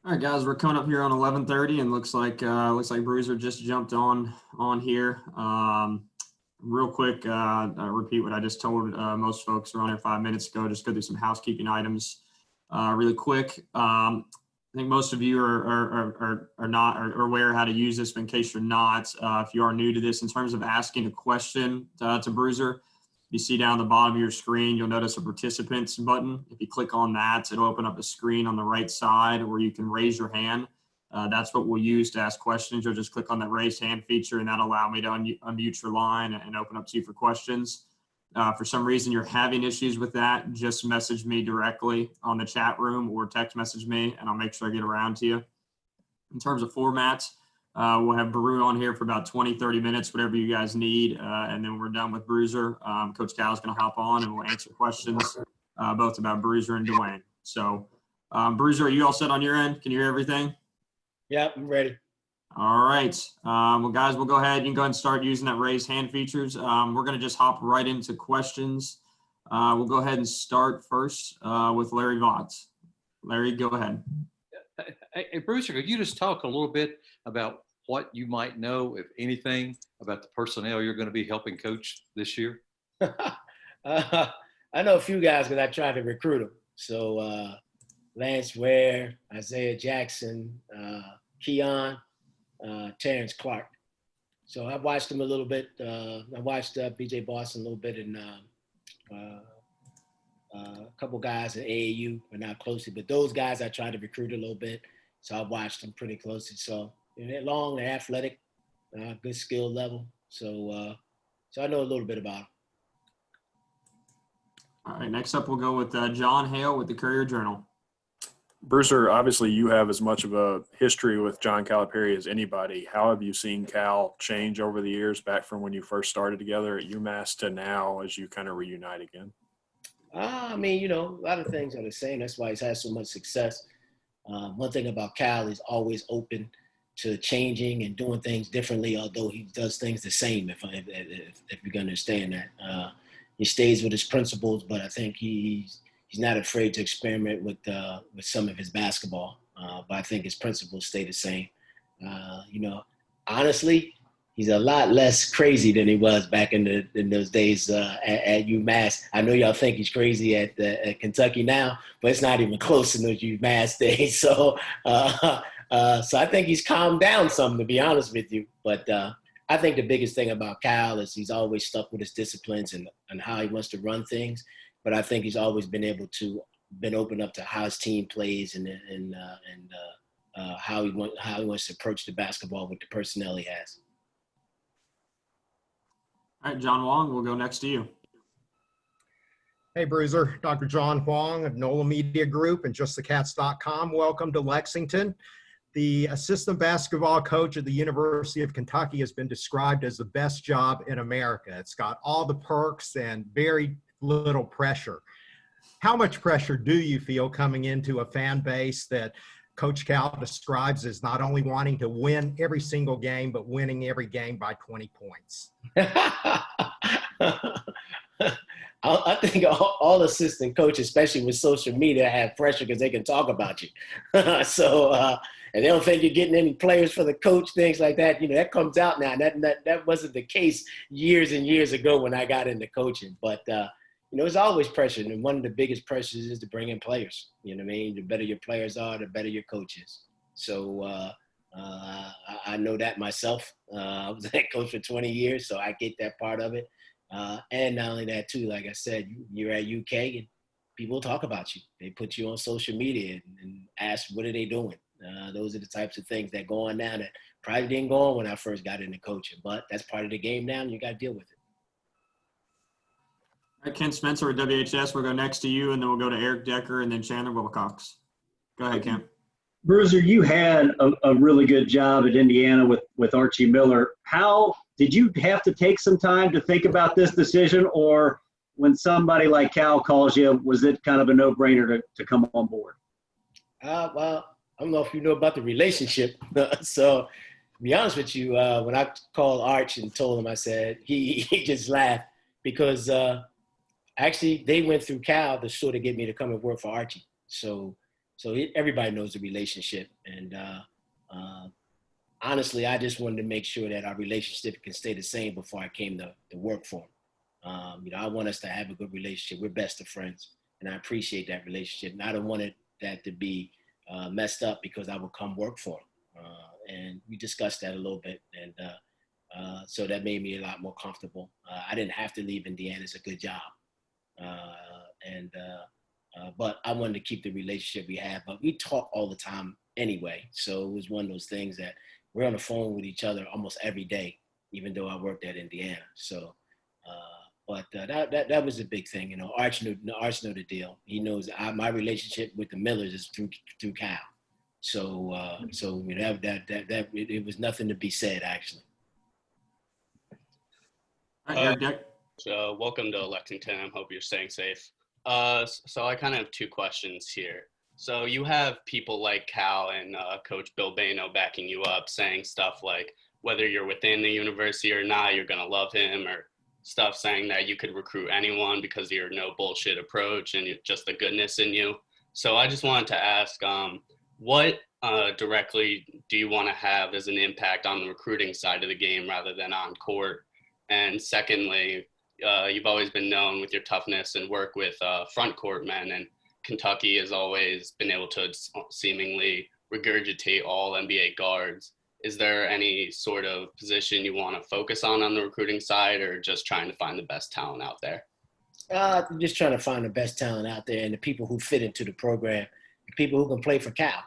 All right, guys, we're coming up here on 11:30, and looks like Bruiser just jumped on here. Real quick, I repeat what I just told most folks around here 5 minutes ago. Just go through some housekeeping items really quick. I think most of you are not are aware how to use this, but in case you're not, if you are new to this, in terms of asking a question to Bruiser, you see down the bottom of your screen, you'll notice a participants button. If you click on that, it'll open up a screen on the right side where you can raise your hand. That's what we'll use to ask questions. You'll just click on that raise hand feature, and that'll allow me to unmute your line and open up to you for questions. For some reason you're having issues with that, just message me directly on the chat room or text message me, and I'll make sure I get around to you. In terms of formats, we'll have Baru on here for about 20, 30 minutes, whatever you guys need. And then we're done with Bruiser. Coach Cal's going to hop on and we'll answer questions both about Bruiser and Dwayne. So, Bruiser, are you all set on your end? Can you hear everything? Yeah, I'm ready. All right. Well, guys, we'll go ahead. You can go ahead and start using that raise hand features. We're going to just hop right into questions. We'll go ahead and start first with Larry Vaught. Larry, go ahead. Hey, Bruiser, could you just talk a little bit about what you might know, if anything, about the personnel you're going to be helping coach this year? I know a few guys because I tried to recruit them. So Lance Ware, Isaiah Jackson, Keon, Terrence Clark. So I've watched them a little bit. I watched B.J. Boston a little bit and a couple guys at AAU, but not closely. But those guys I tried to recruit a little bit. So I watched them pretty closely. So they're long, they're athletic, good skill level. So I know a little bit about them. All right, next up we'll go with John Hale with the Courier-Journal. Bruiser, obviously you have as much of a history with John Calipari as anybody. How have you seen Cal change over the years, back from when you first started together at UMass to now as you kind of reunite again? I mean, a lot of things are the same. That's why he's had so much success. One thing about Cal, he's always open to changing and doing things differently, although he does things the same, if you can understand that. He stays with his principles, but I think he's not afraid to experiment with some of his basketball. But I think his principles stay the same. Honestly, he's a lot less crazy than he was back in those days at UMass. I know y'all think he's crazy at Kentucky now, but it's not even close in those UMass days. So I think he's calmed down some, to be honest with you. But I think the biggest thing about Cal is he's always stuck with his disciplines and how he wants to run things. But I think he's always been open up to how his team plays and how he wants to approach the basketball with the personnel he has. All right, John Wong, we'll go next to you. Hey, Bruiser. Dr. John Huang of NOLA Media Group and JustTheCats.com. Welcome to Lexington. The assistant basketball coach at the University of Kentucky has been described as the best job in America. It's got all the perks and very little pressure. How much pressure do you feel coming into a fan base that Coach Cal describes as not only wanting to win every single game, but winning every game by 20 points? I think all assistant coaches, especially with social media, have pressure because they can talk about you. And they don't think you're getting any players for the coach, things like that. That comes out now. That wasn't the case years and years ago when I got into coaching. But, there's always pressure. And one of the biggest pressures is to bring in players. You know what I mean? The better your players are, the better your coach is. So I know that myself. I was a head coach for 20 years, so I get that part of it. And not only that, too, like I said, you're at UK and people talk about you. They put you on social media and ask, what are they doing? Those are the types of things that go on now that probably didn't go on when I first got into coaching. But that's part of the game now, and you got to deal with it. All right, Ken Spencer at WHS, we'll go next to you, and then we'll go to Eric Decker and then Chandler Wilcox. Go ahead, Ken. Bruiser, you had a really good job at Indiana with Archie Miller. How did you have to take some time to think about this decision, or when somebody like Cal calls you, was it kind of a no-brainer to come on board? Well, I don't know if you know about the relationship. So, to be honest with you, when I called Arch and told him, I said, he just laughed because actually they went through Cal to sort of get me to come and work for Archie. So So everybody knows the relationship. And honestly, I just wanted to make sure that our relationship can stay the same before I came to work for him. I want us to have a good relationship. We're best of friends, and I appreciate that relationship. And I don't want that to be messed up because I would come work for him. And we discussed that a little bit, and so that made me a lot more comfortable. I didn't have to leave Indiana. It's a good job. But I wanted to keep the relationship we have. But we talk all the time anyway. So it was one of those things that we're on the phone with each other almost every day, even though I worked at Indiana. So, but that was a big thing. Arch knew the deal. He knows my relationship with the Millers is through Cal. So it was nothing to be said, actually. All right, Eric Deck. Welcome to Lexington. I hope you're staying safe. So I kind of have two questions here. So you have people like Cal and Coach Bill Bano backing you up, saying stuff like whether you're within the university or not, you're going to love him, or stuff saying that you could recruit anyone because of your no bullshit approach and just the goodness in you. So I just wanted to ask, what directly do you want to have as an impact on the recruiting side of the game rather than on court? And secondly, you've always been known with your toughness and work with front court men, and Kentucky has always been able to seemingly regurgitate all NBA guards. Is there any sort of position you want to focus on the recruiting side, or just trying to find the best talent out there? Just trying to find the best talent out there and the people who fit into the program, the people who can play for Cal,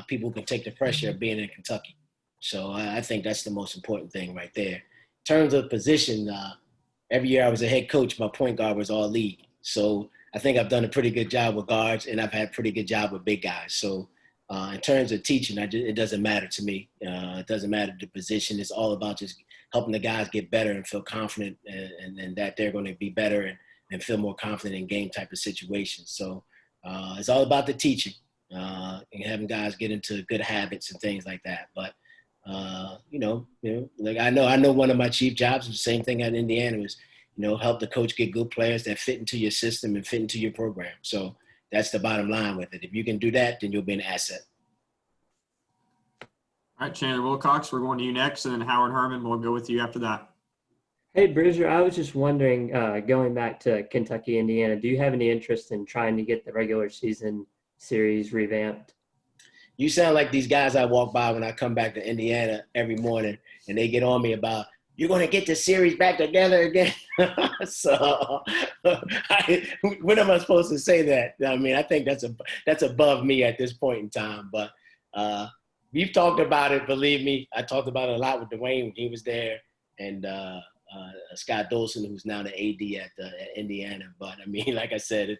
people who can take the pressure of being in Kentucky. So I think that's the most important thing right there. In terms of position, every year I was a head coach, my point guard was all league. So I think I've done a pretty good job with guards, and I've had a pretty good job with big guys. So in terms of teaching, it doesn't matter to me. It doesn't matter the position. It's all about just helping the guys get better and feel confident and that they're going to be better and feel more confident in game type of situations. So it's all about the teaching and having guys get into good habits and things like that. But like I know one of my chief jobs is the same thing at Indiana was, help the coach get good players that fit into your system and fit into your program. So that's the bottom line with it. If you can do that, then you'll be an asset. All right, Chandler Wilcox, we're going to you next, and then Howard Herman, we'll go with you after that. Hey, Bruiser, I was just wondering, going back to Kentucky, Indiana, do you have any interest in trying to get the regular season series revamped? You sound like these guys I walk by when I come back to Indiana every morning, and they get on me about, you're going to get the series back together again. So when am I supposed to say that? I mean, I think that's above me at this point in time. But we've talked about it, believe me. I talked about it a lot with Dwayne when he was there, and Scott Dolson, who's now the AD at Indiana. But, I mean, like I said,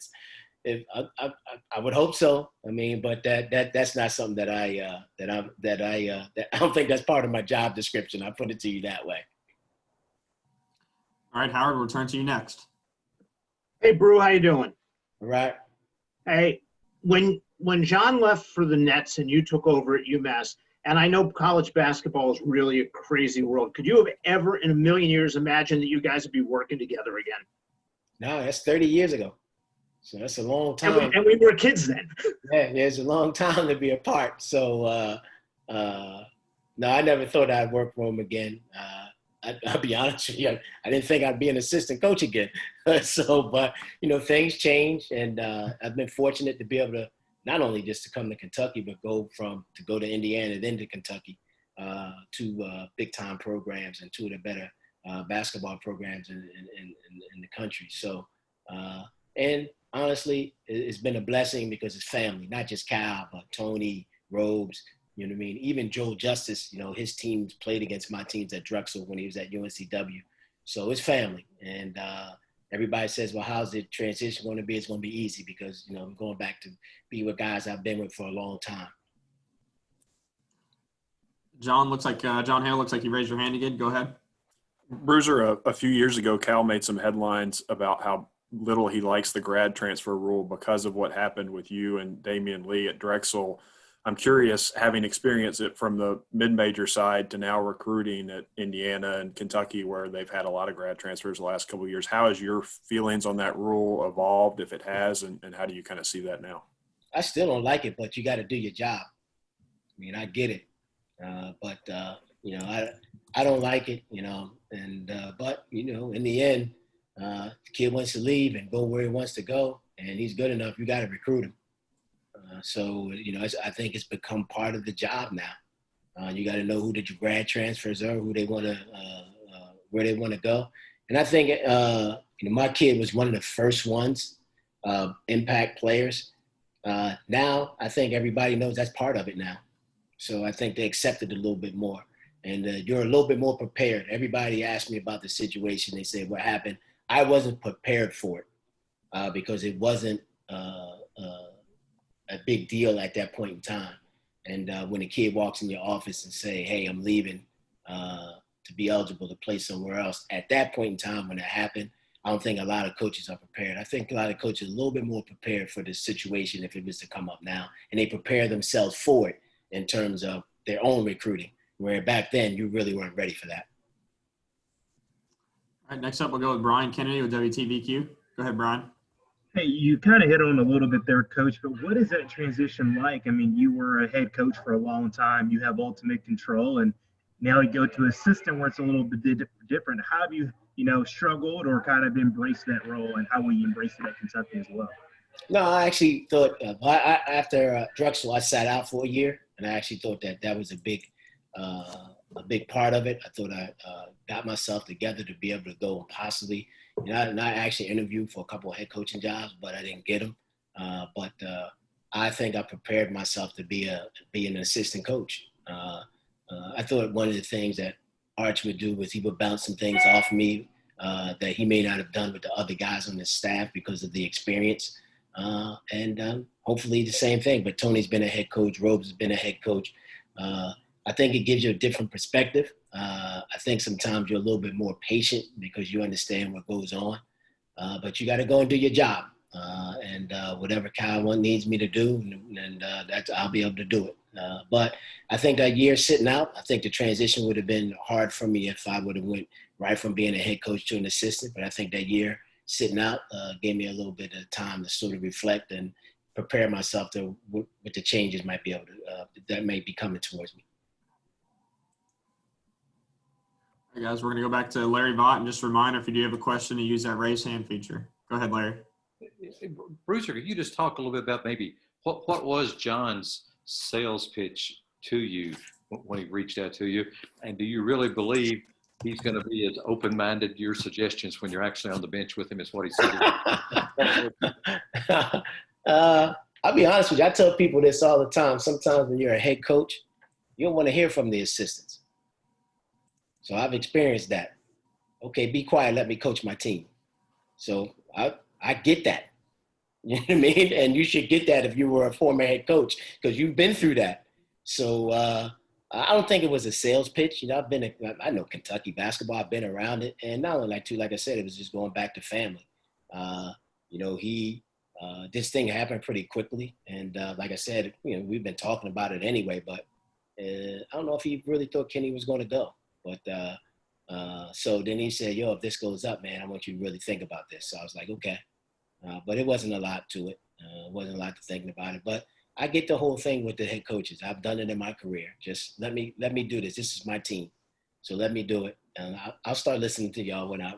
I would hope so. I mean, but that's not something that I don't think that's part of my job description. I'll put it to you that way. All right, Howard, we'll turn to you next. Hey, Brew, how you doing? All right. Hey, when John left for the Nets and you took over at UMass, and I know college basketball is really a crazy world, could you have ever in a million years imagined that you guys would be working together again? No, that's 30 years ago. So that's a long time. And we were kids then. Yeah, it's a long time to be apart. So, no, I never thought I'd work for him again. I'll be honest with you. I didn't think I'd be an assistant coach again. But, things change. And I've been fortunate to be able to not only just to come to Kentucky, but go to Indiana, then to Kentucky, to big-time programs and two of the better basketball programs in the country. So, and honestly, it's been a blessing because it's family, not just Cal, but Tony, Robes, you know what I mean? Even Joel Justice, his teams played against my teams at Drexel when he was at UNCW. So it's family. And everybody says, well, how's the transition going to be? It's going to be easy because, I'm going back to be with guys I've been with for a long time. John Hale looks like you raised your hand again. Go ahead. Bruiser, a few years ago, Cal made some headlines about how little he likes the grad transfer rule because of what happened with you and Damian Lee at Drexel. I'm curious, having experienced it from the mid-major side to now recruiting at Indiana and Kentucky, where they've had a lot of grad transfers the last couple of years, how has your feelings on that rule evolved, if it has, and how do you kind of see that now? I still don't like it, but you got to do your job. I mean, I get it, but I don't like it, but in the end, the kid wants to leave and go where he wants to go, and he's good enough. You got to recruit him. I think it's become part of the job now. You got to know who the grad transfers are, who they want to, where they want to go. And I think, my kid was one of the first ones, impact players. Now I think everybody knows that's part of it now. So I think they accept it a little bit more. And you're a little bit more prepared. Everybody asked me about the situation. They said, what happened? I wasn't prepared for it because it wasn't a big deal at that point in time. And when a kid walks in your office and say, hey, I'm leaving to be eligible to play somewhere else, at that point in time when it happened, I don't think a lot of coaches are prepared. I think a lot of coaches are a little bit more prepared for this situation if it was to come up now. And they prepare themselves for it in terms of their own recruiting, where back then you really weren't ready for that. All right, next up we'll go with Brian Kennedy with WTVQ. Go ahead, Brian. Hey, you kind of hit on a little bit there, Coach, but what is that transition like? I mean, you were a head coach for a long time. You have ultimate control, and now you go to assistant where it's a little bit different. How have you, struggled or kind of embraced that role, and how will you embrace it at Kentucky as well? No, I actually thought after Drexel, I sat out for a year, and I actually thought that was a big part of it. I thought I got myself together to be able to go and possibly, and I actually interviewed for a couple of head coaching jobs, but I didn't get them. But I think I prepared myself to be an assistant coach. I thought one of the things that Arch would do was he would bounce some things off me that he may not have done with the other guys on his staff because of the experience. And hopefully the same thing. But Tony's been a head coach. Robes has been a head coach. I think it gives you a different perspective. I think sometimes you're a little bit more patient because you understand what goes on. But you got to go and do your job. And whatever Kyle needs me to do, and I'll be able to do it. But I think that year sitting out, I think the transition would have been hard for me if I would have went right from being a head coach to an assistant. But I think that year sitting out gave me a little bit of time to sort of reflect and prepare myself to what the changes might be able to that may be coming towards me. All right, guys, we're going to go back to Larry Vaught, and just a reminder, if you do have a question, to use that raise hand feature. Go ahead, Larry. Bruiser, could you just talk a little bit about maybe what was John's sales pitch to you when he reached out to you? And do you really believe he's going to be as open-minded to your suggestions when you're actually on the bench with him as what he said? I'll be honest with you. I tell people this all the time. Sometimes when you're a head coach, you don't want to hear from the assistants. So I've experienced that. Okay, be quiet. Let me coach my team. So I get that. You know what I mean? And you should get that if you were a former head coach because you've been through that. So I don't think it was a sales pitch. I know Kentucky basketball. I've been around it. And not only like I said, it was just going back to family. This thing happened pretty quickly. And like I said, we've been talking about it anyway, but I don't know if he really thought Kenny was going to go. But so then he said, if this goes up, man, I want you to really think about this. So I was like, okay. But it wasn't a lot to it. It wasn't a lot to thinking about it. But I get the whole thing with the head coaches. I've done it in my career. Just let me do this. This is my team. So let me do it. And I'll start listening to y'all when I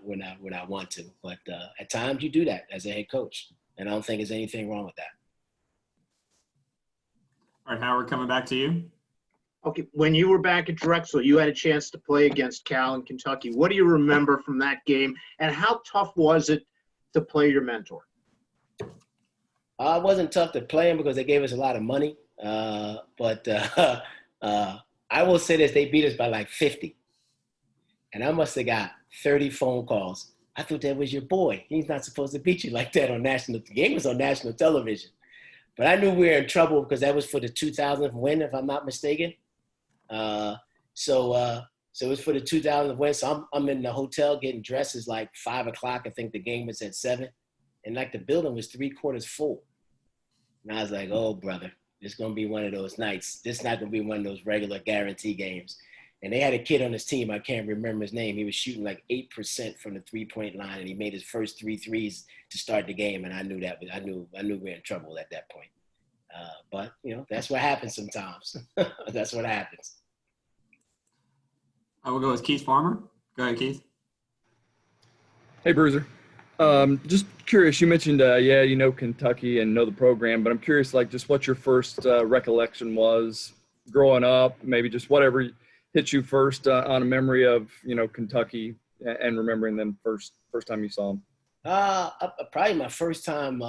want to. But at times you do that as a head coach. And I don't think there's anything wrong with that. All right, Howard, coming back to you. Okay, when you were back at Drexel, you had a chance to play against Cal in Kentucky. What do you remember from that game, and how tough was it to play your mentor? It wasn't tough to play him because they gave us a lot of money. But I will say this, they beat us by like 50. And I must have got 30 phone calls. I thought that was your boy. He's not supposed to beat you like that on the game was on national television. But I knew we were in trouble because that was for the 2000th win, if I'm not mistaken. So it was for the 2000th win. So I'm in the hotel getting dressed. It's like 5 o'clock. I think the game was at 7. And like the building was 3/4 full. And I was like, oh, brother, it's going to be one of those nights. This is not going to be one of those regular guarantee games. And they had a kid on his team. I can't remember his name. He was shooting like 8% from the 3-point line. And he made his first 3 threes to start the game. And I knew we were in trouble at that point. But that's what happens sometimes. That's what happens. I will go with Keith Farmer. Go ahead, Keith. Hey, Bruiser. Just curious, you mentioned, Kentucky and know the program, but I'm curious, just what your first recollection was growing up, maybe just whatever hit you first on a memory of, Kentucky and remembering them first time you saw them. Probably my first time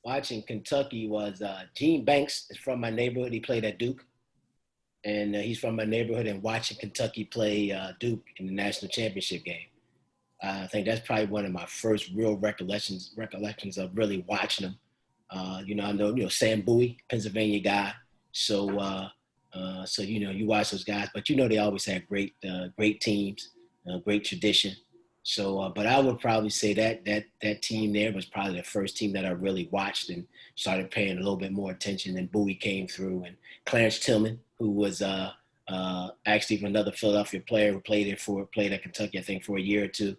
watching Kentucky was Gene Banks is from my neighborhood. He played at Duke. And he's from my neighborhood, and watching Kentucky play Duke in the national championship game. I think that's probably one of my first real recollections of really watching them. I know, Sam Bowie, Pennsylvania guy. So you watch those guys, but they always had great teams, great tradition. So, but I would probably say that team there was probably the first team that I really watched and started paying a little bit more attention. And Bowie came through, and Clarence Tillman, who was actually another Philadelphia player who played at Kentucky, I think, for a year or two.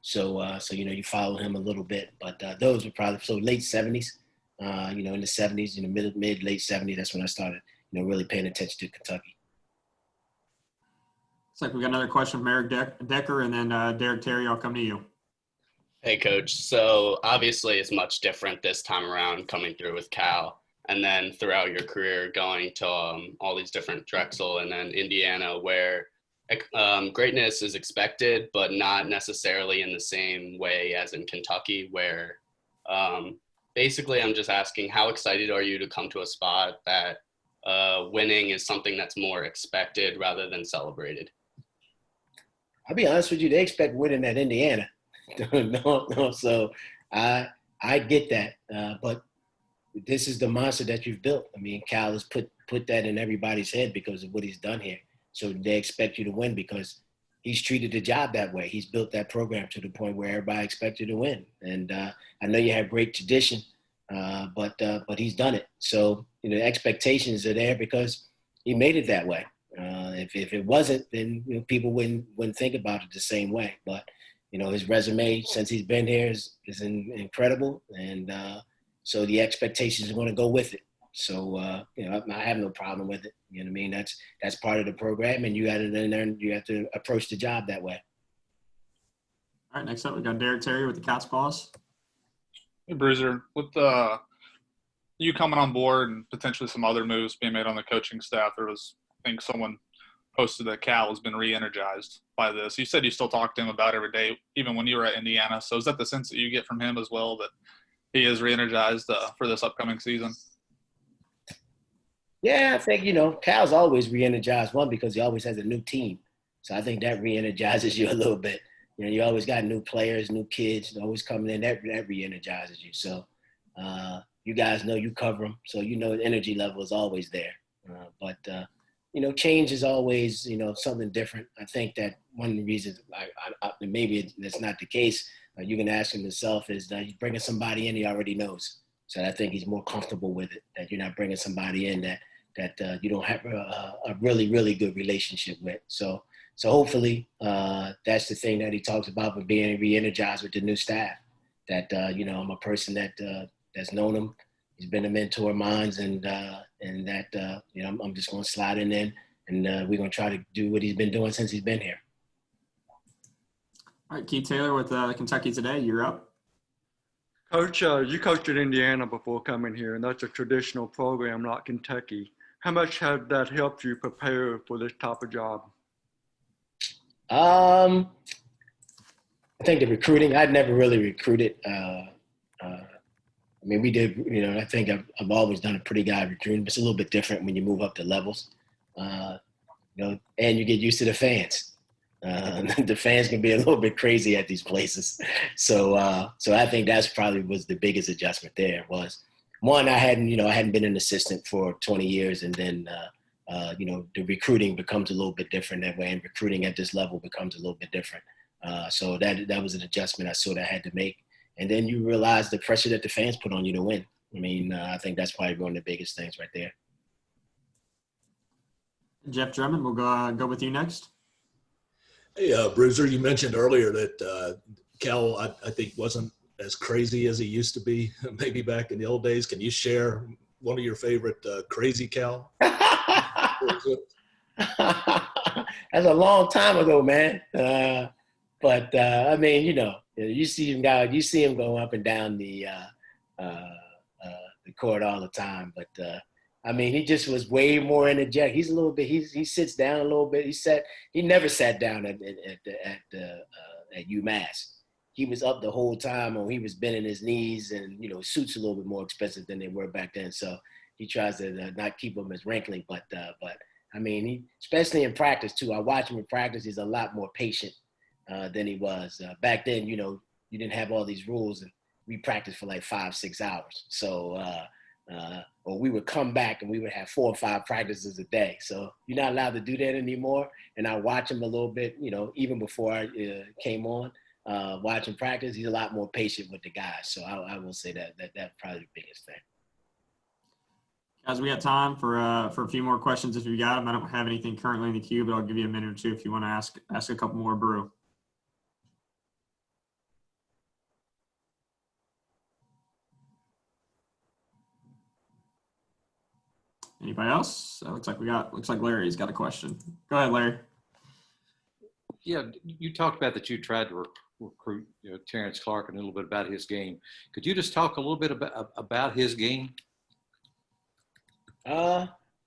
So you follow him a little bit, but those were probably late 70s. In the 70s, mid late 70s, that's when I started, really paying attention to Kentucky. Looks like we got another question from Eric Decker, and then Derek Terry, I'll come to you. Hey, Coach. So obviously it's much different this time around coming through with Cal, and then throughout your career going to all these different Drexel and then Indiana, where greatness is expected, but not necessarily in the same way as in Kentucky, where basically I'm just asking, how excited are you to come to a spot that winning is something that's more expected rather than celebrated? I'll be honest with you, they expect winning at Indiana. No, so I get that, but this is the monster that you've built. I mean, Cal has put that in everybody's head because of what he's done here. So they expect you to win because he's treated the job that way. He's built that program to the point where everybody expects you to win. And I know you have great tradition, but he's done it. So the expectations are there because he made it that way. If it wasn't, then people wouldn't think about it the same way. But his resume since he's been here is incredible, and so the expectations are going to go with it. So I have no problem with it. You know what I mean? That's part of the program, and you got to learn. You have to approach the job that way. All right, next up we got Derek Terry with the Cats Boss. Hey, Bruiser, with you coming on board and potentially some other moves being made on the coaching staff, I think someone posted that Cal has been re-energized by this. You said you still talk to him about every day, even when you were at Indiana. So is that the sense that you get from him as well, that he is re-energized for this upcoming season? Yeah, I think, Cal's always re-energized, one, because he always has a new team. So I think that re-energizes you a little bit. You always got new players, new kids always coming in. That re-energizes you. So you guys know you cover them. So the energy level is always there. But change is always, something different. I think that one of the reasons, maybe that's not the case, you can ask him himself, is that he's bringing somebody in he already knows. So I think he's more comfortable with it, that you're not bringing somebody in that you don't have a really, really good relationship with. So hopefully that's the thing that he talks about, with being re-energized with the new staff, that, I'm a person that's known him. He's been a mentor of mine, and that, I'm just going to slide in, and we're going to try to do what he's been doing since he's been here. All right, Keith Taylor with Kentucky Today, you're up. Coach, you coached at Indiana before coming here, and that's a traditional program, not Kentucky. How much has that helped you prepare for this type of job? I think the recruiting, I'd never really recruited. We did, I think I've always done a pretty good recruiting, but it's a little bit different when you move up the levels, and you get used to the fans. The fans can be a little bit crazy at these places. So I think that's probably was the biggest adjustment there was, one, I hadn't been an assistant for 20 years. And then, the recruiting becomes a little bit different that way. And recruiting at this level becomes a little bit different. So that was an adjustment I sort of had to make. And then you realize the pressure that the fans put on you to win. I think that's probably one of the biggest things right there. Jeff Drummond, we'll go with you next. Hey, Bruiser, you mentioned earlier that Cal, I think, wasn't as crazy as he used to be, maybe back in the old days. Can you share one of your favorite Crazy Cal? That's a long time ago, man. But I mean, you see him go up and down the court all the time. But I mean, he just was way more energetic. He's a little bit. He sits down a little bit. He never sat down at UMass. He was up the whole time, and he was bending his knees, and suits a little bit more expensive than they were back then. So he tries to not keep them as wrinkly. But I mean, he, especially in practice too. I watch him in practice. He's a lot more patient than he was back then. You didn't have all these rules, and we practiced for like 5-6 hours. So, or we would come back and we would have 4 or 5 practices a day. So you're not allowed to do that anymore. And I watch him a little bit, even before I came on, watching practice. He's a lot more patient with the guys. So I will say that's probably the biggest thing. Guys, we got time for a few more questions if you got them. I don't have anything currently in the queue, but I'll give you a minute or two if you want to ask a couple more, Brew. Anybody else? Looks like Larry's got a question. Go ahead, Larry. Yeah, you talked about that you tried to recruit Terrence Clark and a little bit about his game. Could you just talk a little bit about his game?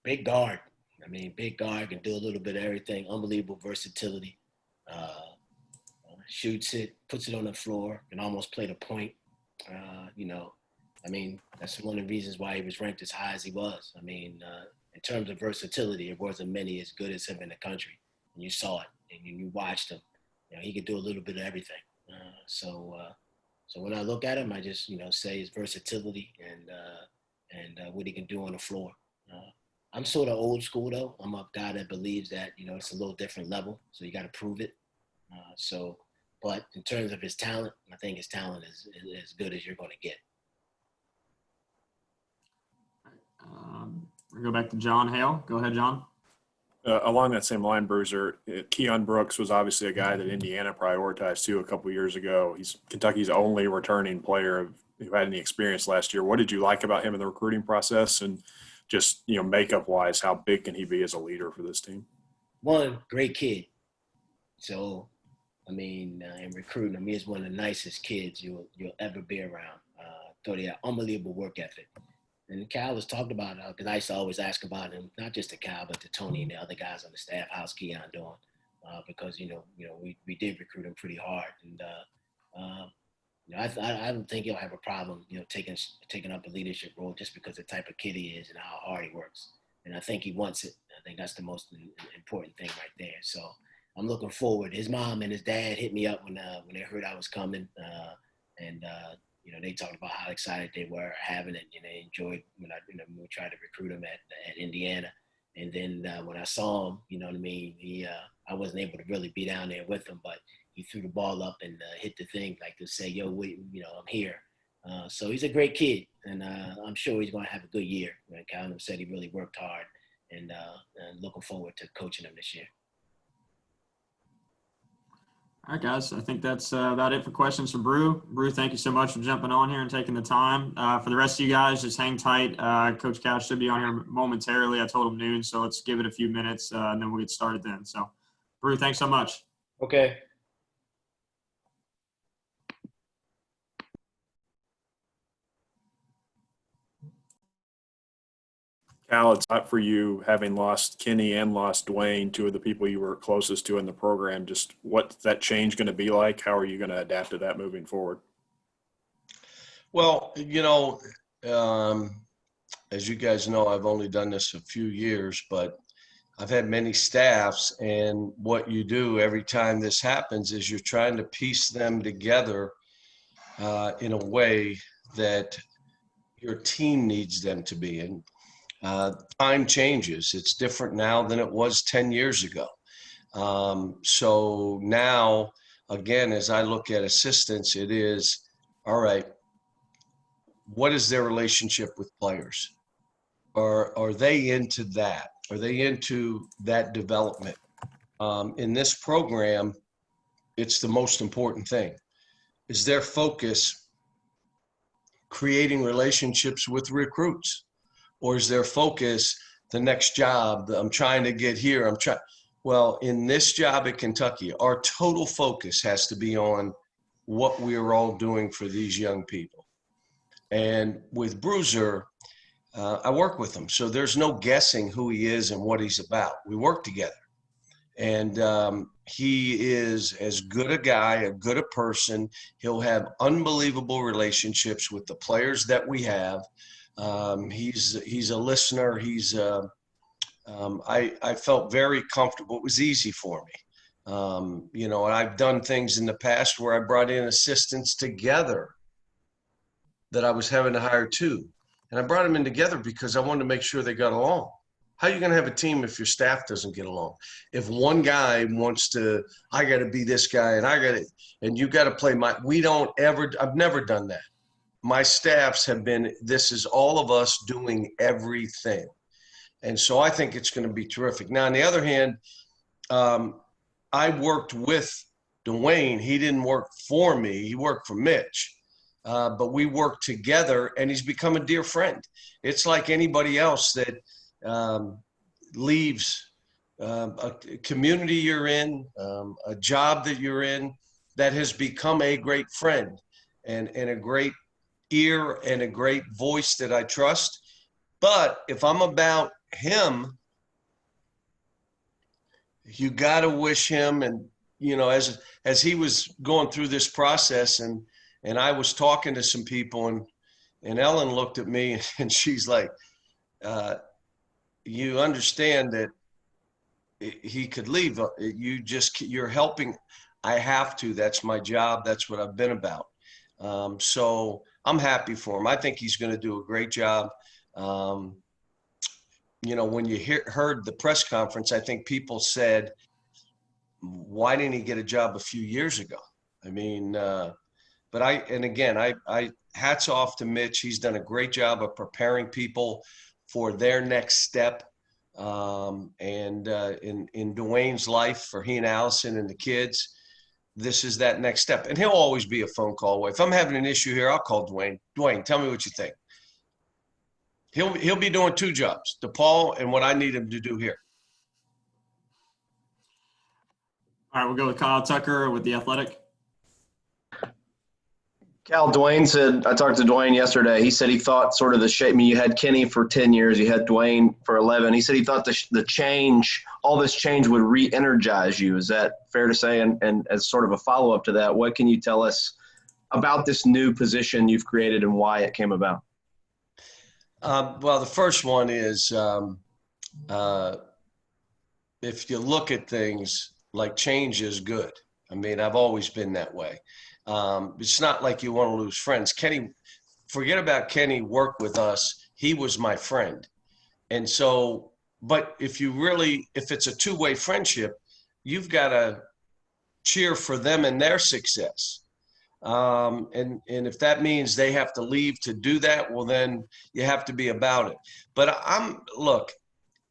Big guard. I mean, big guard, can do a little bit of everything. Unbelievable versatility. Shoots it, puts it on the floor, can almost play the point. I mean, that's one of the reasons why he was ranked as high as he was. I mean, in terms of versatility, there wasn't many as good as him in the country. And you saw it, and you watched him. He could do a little bit of everything. So when I look at him, I just say his versatility and what he can do on the floor. I'm sort of old school though. I'm a guy that believes that it's a little different level, so you got to prove it. But in terms of his talent, I think his talent is as good as you're going to get. We'll go back to John Hale. Go ahead, John. Along that same line, Bruiser, Keon Brooks was obviously a guy that Indiana prioritized too a couple years ago. He's Kentucky's only returning player who had any experience last year. What did you like about him in the recruiting process, and just makeup wise, how big can he be as a leader for this team? One, great kid. So, I mean, in recruiting him, he's one of the nicest kids you'll ever be around. Thought he had unbelievable work ethic. And Cal was talked about, because I used to always ask about him, not just to Cal, but to Tony and the other guys on the staff, how's Keon doing? Because, we did recruit him pretty hard. And, I don't think he'll have a problem, taking up a leadership role just because of the type of kid he is and how hard he works. And I think he wants it. I think that's the most important thing right there. So I'm looking forward. His mom and his dad hit me up when they heard I was coming. They talked about how excited they were having it. They enjoyed when we tried to recruit him at Indiana. And then when I saw him, you know what I mean, I wasn't able to really be down there with him, but he threw the ball up and hit the thing like to say, yo, I'm here. So he's a great kid, and I'm sure he's going to have a good year. Calvin said he really worked hard, and looking forward to coaching him this year. All right, guys. I think that's about it for questions from Brew. Brew, thank you so much for jumping on here and taking the time. For the rest of you guys, just hang tight. Coach Couch should be on here momentarily. I told him noon, so let's give it a few minutes, and then we'll get started then. So, Brew, thanks so much. Okay. Cal, it's hot for you having lost Kenny and lost Dwayne, two of the people you were closest to in the program. Just what's that change going to be like? How are you going to adapt to that moving forward? Well, as you guys know, I've only done this a few years, but I've had many staffs, and what you do every time this happens is you're trying to piece them together in a way that your team needs them to be in. Time changes. It's different now than it was 10 years ago. So now, again, as I look at assistants, it is, all right, what is their relationship with players? Are they into that? Are they into that development? In this program, it's the most important thing. Is their focus creating relationships with recruits? Or is their focus the next job? I'm trying to get here. Well, in this job at Kentucky, our total focus has to be on what we're all doing for these young people. And with Bruiser, I work with him. So there's no guessing who he is and what he's about. We work together. And he is as good a guy, a good a person. He'll have unbelievable relationships with the players that we have. He's a listener. I felt very comfortable. It was easy for me. And I've done things in the past where I brought in assistants together that I was having to hire too. And I brought them in together because I wanted to make sure they got along. How are you going to have a team if your staff doesn't get along? If one guy wants to, I got to be this guy and you got to play I've never done that. My staffs have been, this is all of us doing everything. And so I think it's going to be terrific. Now, on the other hand, I worked with Dwayne. He didn't work for me. He worked for Mitch. But we worked together, and he's become a dear friend. It's like anybody else that leaves a community you're in, a job that you're in, that has become a great friend and a great ear and a great voice that I trust. But if I'm about him, you got to wish him. And, as he was going through this process and I was talking to some people and Ellen looked at me and she's like, you understand that he could leave. You're helping. I have to. That's my job. That's what I've been about. So I'm happy for him. I think he's going to do a great job. When you heard the press conference, I think people said, why didn't he get a job a few years ago? I mean, but I hats off to Mitch. He's done a great job of preparing people for their next step. And in Dwayne's life, for he and Allison and the kids, this is that next step. And he'll always be a phone call away. If I'm having an issue here, I'll call Dwayne. Dwayne, tell me what you think. He'll be doing two jobs, DePaul and what I need him to do here. All right, we'll go with Kyle Tucker with The Athletic. Cal, Dwayne said, I talked to Dwayne yesterday. He said he thought sort of the shape, you had Kenny for 10 years, you had Dwayne for 11. He said he thought the change, all this change would re-energize you. Is that fair to say? And as sort of a follow-up to that, what can you tell us about this new position you've created and why it came about? Well, the first one is if you look at things like change is good. I mean, I've always been that way. It's not like you want to lose friends. Kenny, forget about Kenny worked with us. He was my friend. And so, but if it's a two-way friendship, you've got to cheer for them and their success. And if that means they have to leave to do that, well, then you have to be about it. But look,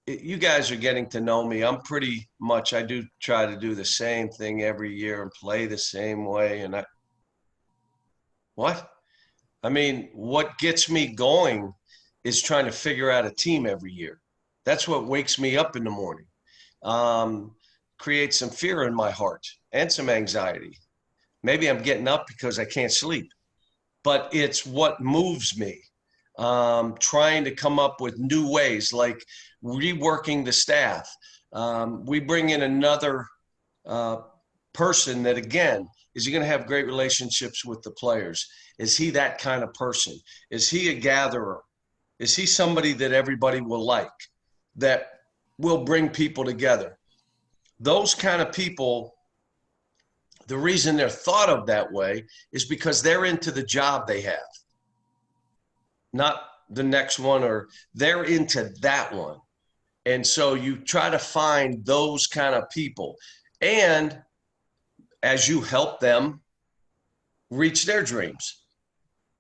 you guys are getting to know me. I'm pretty much, I do try to do the same thing every year and play the same way. And what gets me going is trying to figure out a team every year. That's what wakes me up in the morning. Creates some fear in my heart and some anxiety. Maybe I'm getting up because I can't sleep, but it's what moves me. Trying to come up with new ways, like reworking the staff. We bring in another person that, again, is he going to have great relationships with the players? Is he that kind of person? Is he a gatherer? Is he somebody that everybody will like, that will bring people together? Those kind of people, the reason they're thought of that way is because they're into the job they have, not the next one, or they're into that one. And so you try to find those kind of people. And as you help them reach their dreams,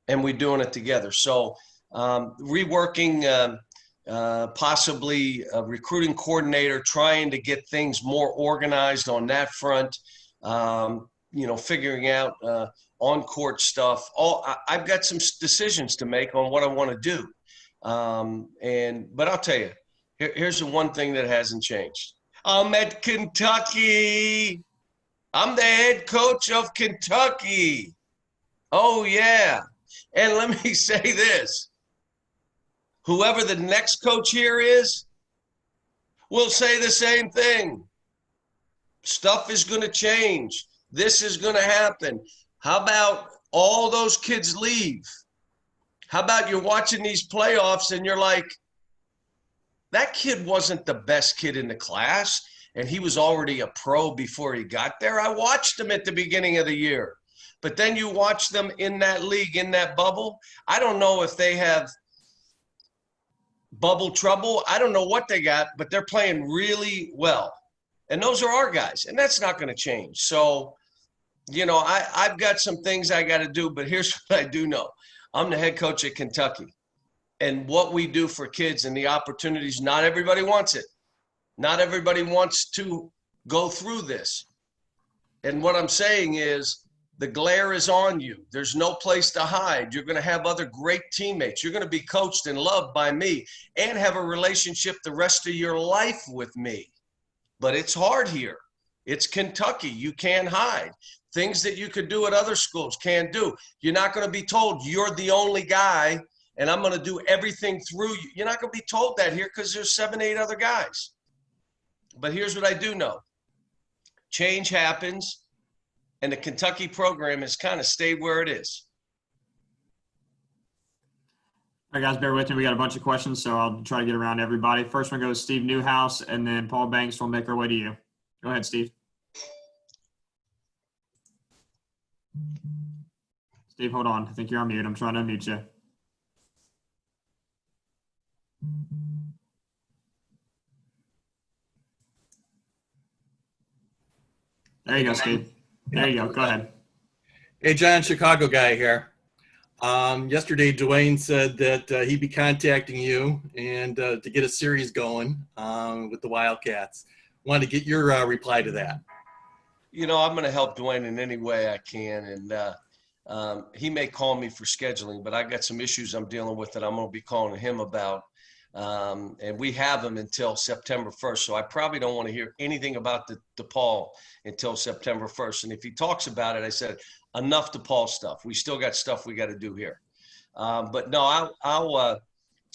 and we're doing it together. So reworking, possibly a recruiting coordinator, trying to get things more organized on that front, figuring out on-court stuff. I've got some decisions to make on what I want to do. But I'll tell you, here's the one thing that hasn't changed. I'm at Kentucky. I'm the head coach of Kentucky. Oh, yeah. And let me say this. Whoever the next coach here is will say the same thing. Stuff is going to change. This is going to happen. How about all those kids leave? How about you're watching these playoffs and you're like, that kid wasn't the best kid in the class, and he was already a pro before he got there. I watched him at the beginning of the year. But then you watch them in that league, in that bubble. I don't know if they have bubble trouble. I don't know what they got, but they're playing really well. And those are our guys, and that's not going to change. So, you know, I've got some things I got to do, but here's what I do know. I'm the head coach at Kentucky. And what we do for kids and the opportunities, not everybody wants it. Not everybody wants to go through this. And what I'm saying is the glare is on you. There's no place to hide. You're going to have other great teammates. You're going to be coached and loved by me and have a relationship the rest of your life with me. But it's hard here. It's Kentucky. You can't hide. Things that you could do at other schools can't do. You're not going to be told you're the only guy and I'm going to do everything through you. You're not going to be told that here because there's 7, 8 other guys. But here's what I do know. Change happens, and the Kentucky program has kind of stayed where it is. All right, guys, bear with me. We got a bunch of questions, so I'll try to get around to everybody. First one goes Steve Newhouse, and then Paul Banks will make our way to you. Go ahead, Steve. Steve, hold on. I think you're on mute. I'm trying to unmute you. There you go, Steve. There you go. Go ahead. Hey, John, Chicago guy here. Yesterday, Dwayne said that he'd be contacting you and to get a series going with the Wildcats. Wanted to get your reply to that. You know, I'm going to help Dwayne in any way I can. And he may call me for scheduling, but I got some issues I'm dealing with that I'm going to be calling him about. And we have him until September 1st. So I probably don't want to hear anything about the DePaul until September 1st. And if he talks about it, I said, enough DePaul stuff. We still got stuff we got to do here. But no, I'll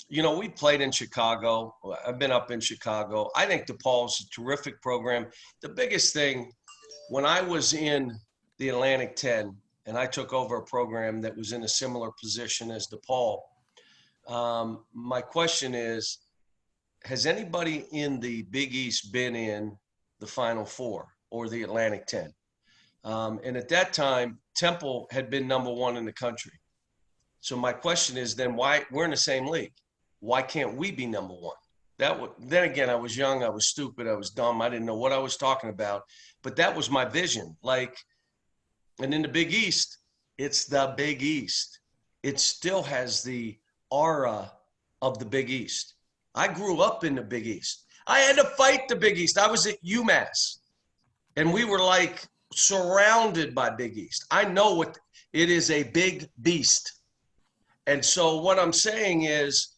you know, we played in Chicago. I've been up in Chicago. I think DePaul's a terrific program. The biggest thing, when I was in the Atlantic 10 and I took over a program that was in a similar position as DePaul, my question is, has anybody in the Big East been in the Final Four or the Atlantic 10? And at that time, Temple had been #1 in the country. So my question is then why we're in the same league? Why can't we be #1? Then again, I was young, I was stupid, I was dumb, I didn't know what I was talking about, but that was my vision. And in the Big East, it's the Big East. It still has the aura of the Big East. I grew up in the Big East. I had to fight the Big East. I was at UMass, and we were like surrounded by Big East. I know what it is, a big beast. And so what I'm saying is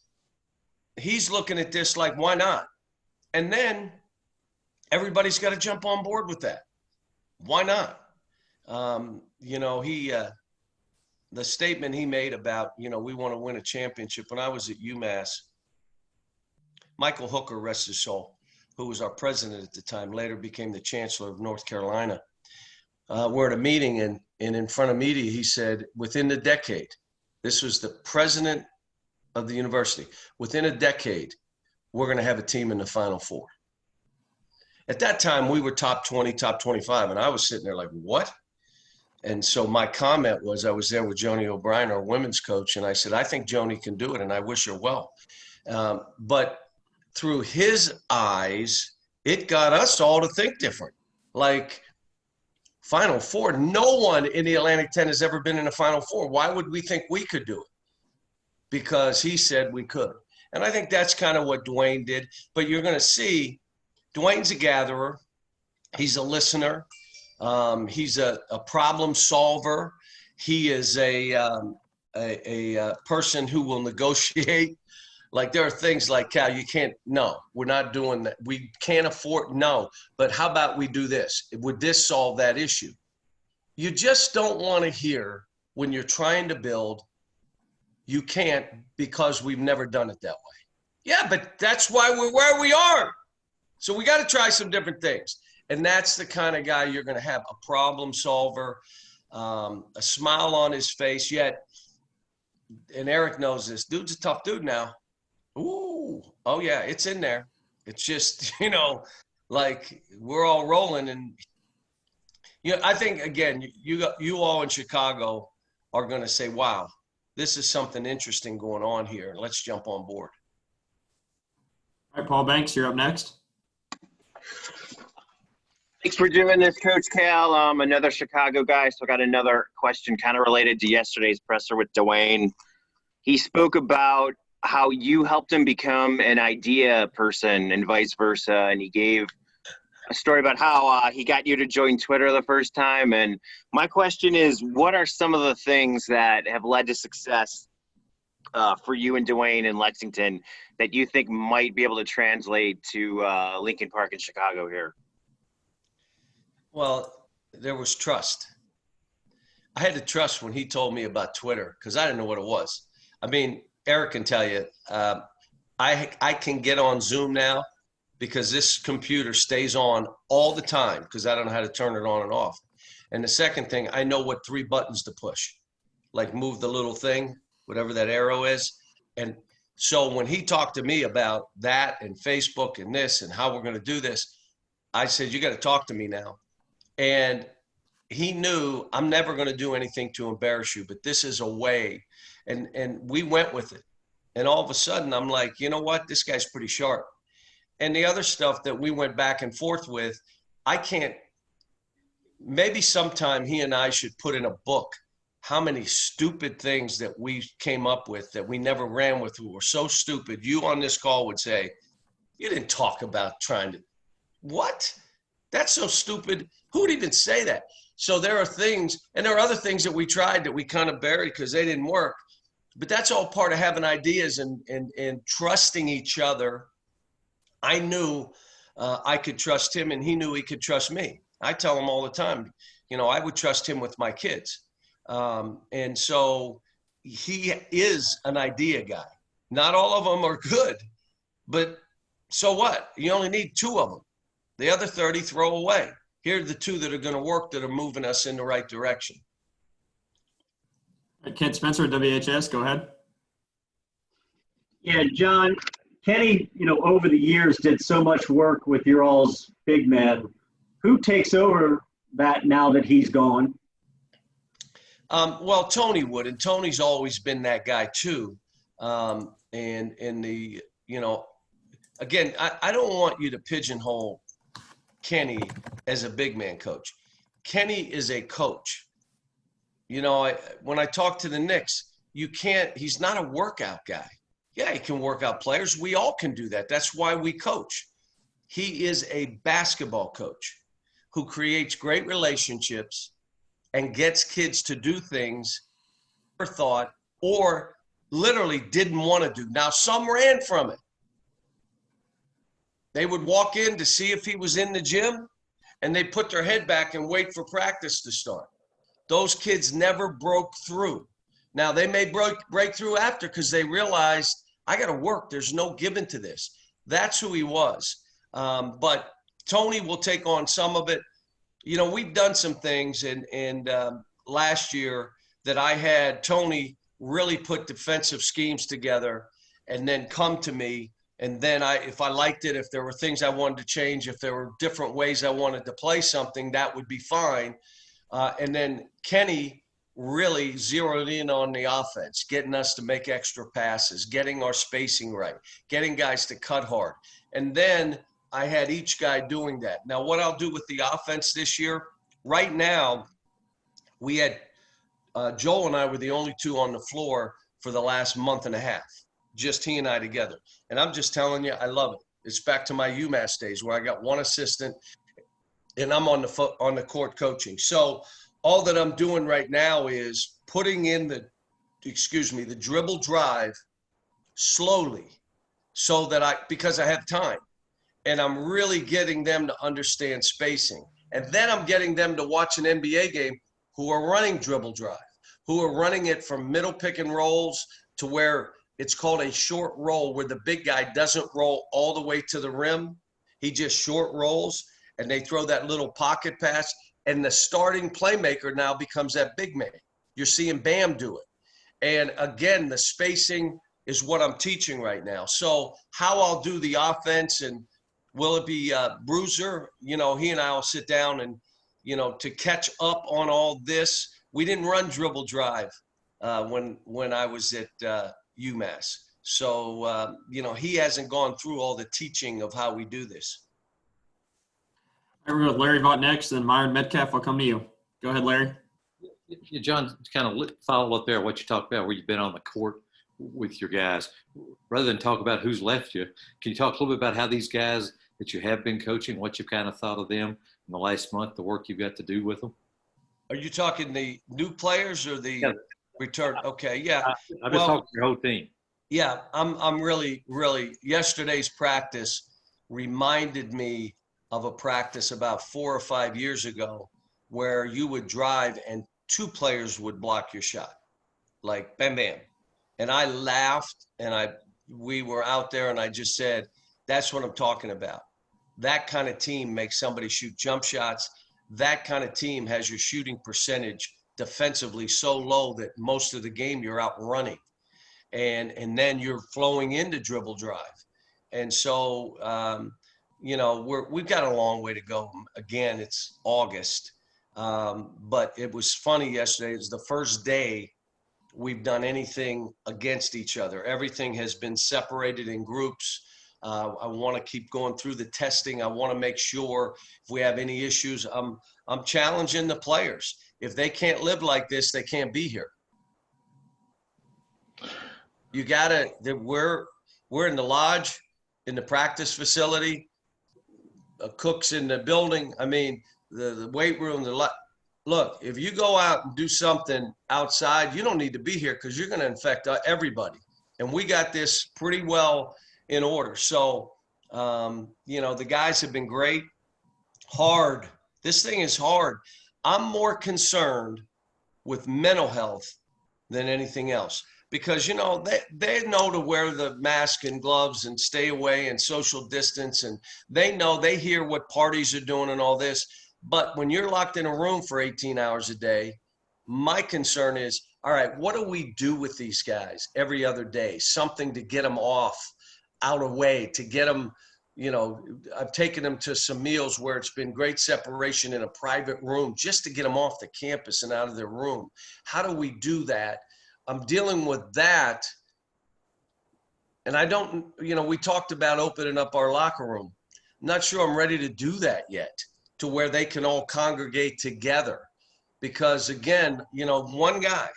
he's looking at this like, why not? And then everybody's got to jump on board with that. Why not? You know, the statement he made about, you know, we want to win a championship. When I was at UMass, Michael Hooker, rest his soul, who was our president at the time, later became the chancellor of North Carolina. We're at a meeting, and in front of media, he said, within the decade, this was the president of the university, within a decade, we're going to have a team in the Final Four. At that time, we were top 20, top 25, and I was sitting there like, what? And so my comment was, I was there with Joni O'Brien, our women's coach, and I said, I think Joni can do it, and I wish her well. But through his eyes, it got us all to think different. Like, Final Four, no one in the Atlantic 10 has ever been in a Final Four. Why would we think we could do it? Because he said we could. And I think that's kind of what Dwayne did. But you're going to see Dwayne's a gatherer. He's a listener. He's a problem solver. He is a person who will negotiate Like there are things like, Cal, you can't, no, we're not doing that. We can't afford, no. But how about we do this? Would this solve that issue? You just don't want to hear when you're trying to build, you can't because we've never done it that way. Yeah, but that's why we're where we are. So we got to try some different things. And that's the kind of guy you're going to have, a problem solver, a smile on his face. Yet, and Eric knows this, dude's a tough dude now. Ooh, oh yeah, it's in there. It's just, like we're all rolling. And, I think, again, you all in Chicago are going to say, wow, this is something interesting going on here. Let's jump on board. All right, Paul Banks, you're up next. Thanks for doing this, Coach Cal. Another Chicago guy, so I got another question kind of related to yesterday's presser with Dwayne. He spoke about how you helped him become an idea person and vice versa, and he gave a story about how he got you to join Twitter the first time. And my question is, what are some of the things that have led to success for you and Dwayne in Lexington that you think might be able to translate to Lincoln Park in Chicago here? Well, there was trust. I had to trust when he told me about Twitter because I didn't know what it was. I mean, Eric can tell you, I can get on Zoom now because this computer stays on all the time because I don't know how to turn it on and off. And the second thing, I know what 3 buttons to push, like move the little thing, whatever that arrow is. And so when he talked to me about that and Facebook and this and how we're going to do this, I said, you got to talk to me now. And he knew I'm never going to do anything to embarrass you, but this is a way. And we went with it. And all of a sudden, I'm like, you know what? This guy's pretty sharp. And the other stuff that we went back and forth with, I can't, maybe sometime he and I should put in a book how many stupid things that we came up with that we never ran with, who were so stupid. You on this call would say, you didn't talk about trying to, what? That's so stupid. Who would even say that? So there are things, and there are other things that we tried that we kind of buried because they didn't work. But that's all part of having ideas and trusting each other. I knew I could trust him, and he knew he could trust me. I tell him all the time, I would trust him with my kids. And so he is an idea guy. Not all of them are good, but so what? You only need 2 of them. The other 30 throw away. Here are the 2 that are going to work, that are moving us in the right direction. Kent Spencer, WHS, go ahead. Yeah, John, Kenny, over the years did so much work with your all's big men. Who takes over that now that he's gone? Well, Tony would, and Tony's always been that guy too. Again, I don't want you to pigeonhole Kenny as a big man coach. Kenny is a coach. When I talk to the Knicks, he's not a workout guy. Yeah, he can work out players. We all can do that. That's why we coach. He is a basketball coach who creates great relationships and gets kids to do things they never thought or literally didn't want to do. Now, some ran from it. They would walk in to see if he was in the gym, and they put their head back and wait for practice to start. Those kids never broke through. Now, they may break through after because they realized, I got to work. There's no giving to this. That's who he was. But Tony will take on some of it. We've done some things, and last year that I had Tony really put defensive schemes together and then come to me. And then if I liked it, if there were things I wanted to change, if there were different ways I wanted to play something, that would be fine. And then Kenny really zeroed in on the offense, getting us to make extra passes, getting our spacing right, getting guys to cut hard. And then I had each guy doing that. Now, what I'll do with the offense this year, right now, we had Joel and I were the only 2 on the floor for the last month and a half, just he and I together. And I'm just telling you, I love it. It's back to my UMass days where I got 1 assistant and I'm on the court coaching. So all that I'm doing right now is putting in the dribble drive slowly so that because I have time, and I'm really getting them to understand spacing. And then I'm getting them to watch an NBA game who are running dribble drive, who are running it from middle pick and rolls to where it's called a short roll, where the big guy doesn't roll all the way to the rim. He just short rolls, and they throw that little pocket pass, and the starting playmaker now becomes that big man. You're seeing Bam do it. And again, the spacing is what I'm teaching right now. So how I'll do the offense, and will it be Bruiser? He and I will sit down and, to catch up on all this. We didn't run dribble drive when I was at UMass. So, he hasn't gone through all the teaching of how we do this. All right, we're with Larry Vaught next, then Myron Metcalf. I'll come to you. Go ahead, Larry. Yeah, John, kind of follow up there what you talked about, where you've been on the court with your guys. Rather than talk about who's left you, can you talk a little bit about how these guys that you have been coaching, what you've kind of thought of them in the last month, the work you've got to do with them? Are you talking the new players or the return? Okay, yeah. I'm just talking your whole team. Yeah, I'm really, yesterday's practice reminded me of a practice about 4 or 5 years ago where you would drive and 2 players would block your shot, like bam, bam. And I laughed, and we were out there, and I just said, that's what I'm talking about. That kind of team makes somebody shoot jump shots. That kind of team has your shooting percentage defensively so low that most of the game you're out running. And then you're flowing into dribble drive. And so, we've got a long way to go. Again, it's August. But it was funny yesterday. It was the first day we've done anything against each other. Everything has been separated in groups. I want to keep going through the testing. I want to make sure if we have any issues, I'm challenging the players. If they can't live like this, they can't be here. You gotta. We're in the lodge, in the practice facility, cooks in the building. I mean, the weight room. Look, if you go out and do something outside, you don't need to be here because you're going to infect everybody. And we got this pretty well in order. So, the guys have been great. Hard. This thing is hard. I'm more concerned with mental health than anything else because, they know to wear the mask and gloves and stay away and social distance. And they hear what parties are doing and all this. But when you're locked in a room for 18 hours a day, my concern is, all right, what do we do with these guys every other day? Something to get them out of way, to get them, I've taken them to some meals where it's been great separation in a private room just to get them off the campus and out of their room. How do we do that? I'm dealing with that. And I don't, we talked about opening up our locker room. I'm not sure I'm ready to do that yet, to where they can all congregate together. Because again, one guy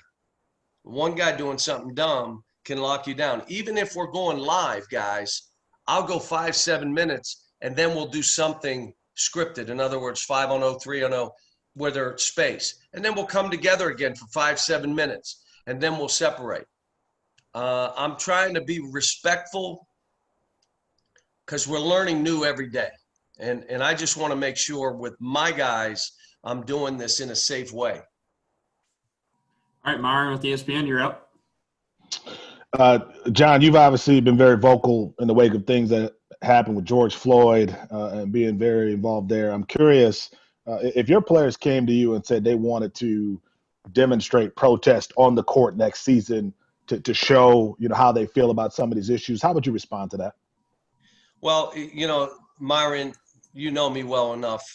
doing something dumb can lock you down. Even if we're going live, guys, I'll go 5-7 minutes and then we'll do something scripted. In other words, 5-on-0, 3-on-0, where there's space. And then we'll come together again for 5-7 minutes and then we'll separate. I'm trying to be respectful because we're learning new every day. And I just want to make sure with my guys, I'm doing this in a safe way. All right, Myron with ESPN, you're up. John, you've obviously been very vocal in the wake of things that happened with George Floyd and being very involved there. I'm curious if your players came to you and said they wanted to demonstrate protest on the court next season to show, how they feel about some of these issues, how would you respond to that? Well, Myron, you know me well enough.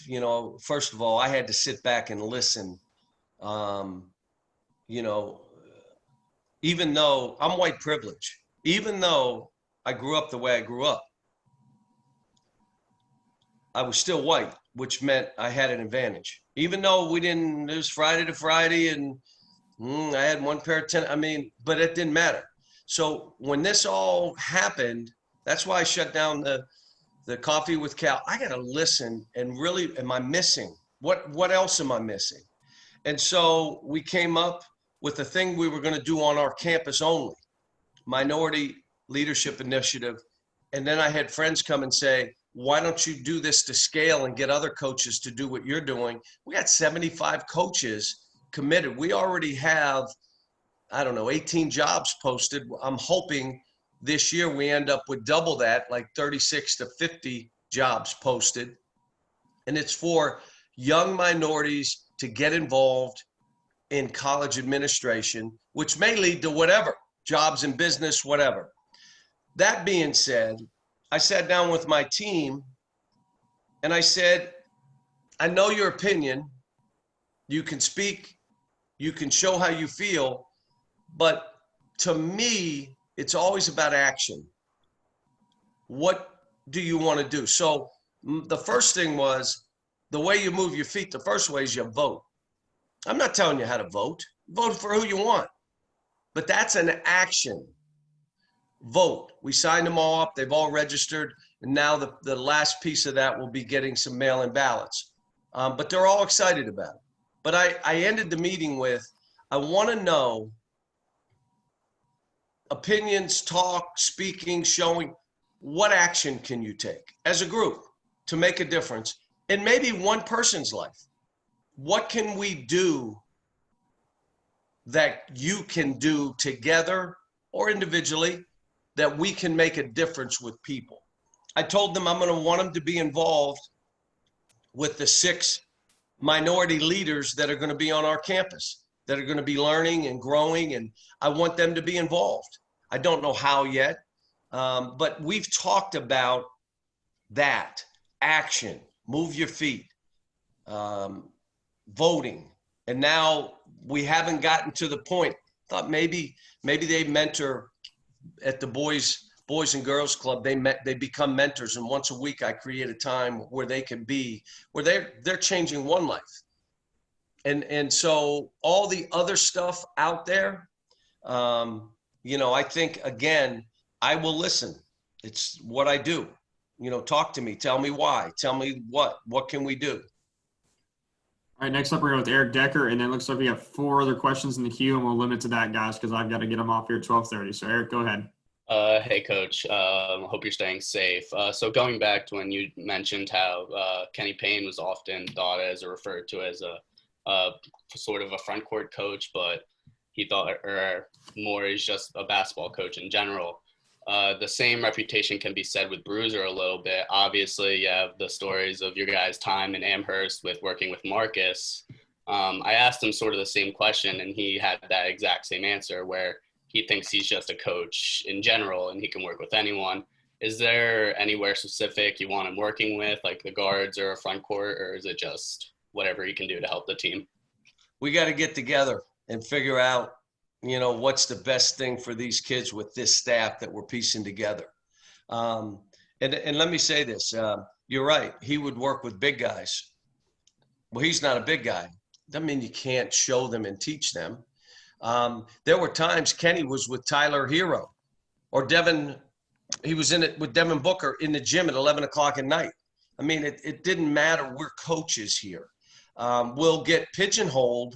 First of all, I had to sit back and listen. Even though I'm white privileged, even though I grew up the way I grew up, I was still white, which meant I had an advantage. Even though it was Friday to Friday and I had one pair of tennis, but it didn't matter. So when this all happened, that's why I shut down the Coffee with Cal. I got to listen and really, am I missing? What else am I missing? And so we came up with the thing we were going to do on our campus only, Minority Leadership Initiative And then I had friends come and say, why don't you do this to scale and get other coaches to do what you're doing? We got 75 coaches committed. We already have, I don't know, 18 jobs posted. I'm hoping this year we end up with double that, like 36 to 50 jobs posted. And it's for young minorities to get involved in college administration, which may lead to whatever, jobs in business, whatever. That being said, I sat down with my team and I said, I know your opinion. You can speak, you can show how you feel, but to me, it's always about action. What do you want to do? So the first thing was the way you move your feet. The first way is you vote. I'm not telling you how to vote. Vote for who you want, but that's an action. Vote. We signed them all up. They've all registered. And now the last piece of that will be getting some mail-in ballots. But they're all excited about it. But I ended the meeting with, I want to know opinions, talk, speaking, showing what action can you take as a group to make a difference in maybe one person's life. What can we do that you can do together or individually that we can make a difference with people? I told them I'm going to want them to be involved with the 6 minority leaders that are going to be on our campus, that are going to be learning and growing, and I want them to be involved. I don't know how yet, but we've talked about that, action, move your feet, voting, and now we haven't gotten to the point. Thought maybe they mentor at the Boys and Girls Club. They become mentors, and once a week I create a time where they can be, where they're changing one life. And so all the other stuff out there, I think, again, I will listen. It's what I do. Talk to me, tell me why, tell me what can we do? All right, next up we're going with Eric Decker, and then it looks like we have 4 other questions in the queue, and we'll limit to that, guys, because I've got to get them off here at 12:30. So Eric, go ahead. Hey, Coach. Hope you're staying safe. So going back to when you mentioned how Kenny Payne was often thought as or referred to as a sort of a front court coach, but he thought or more is just a basketball coach in general. The same reputation can be said with Bruiser a little bit. Obviously, you have the stories of your guys' time in Amherst with working with Marcus. I asked him sort of the same question, and he had that exact same answer where he thinks he's just a coach in general and he can work with anyone. Is there anywhere specific you want him working with, like the guards or a front court, or is it just whatever he can do to help the team? We got to get together and figure out, what's the best thing for these kids with this staff that we're piecing together. And let me say this, you're right. He would work with big guys. Well, he's not a big guy. Doesn't mean you can't show them and teach them. There were times Kenny was with Tyler Hero or Devin. He was in it with Devin Booker in the gym at 11 o'clock at night. I mean, it didn't matter. We're coaches here. We'll get pigeonholed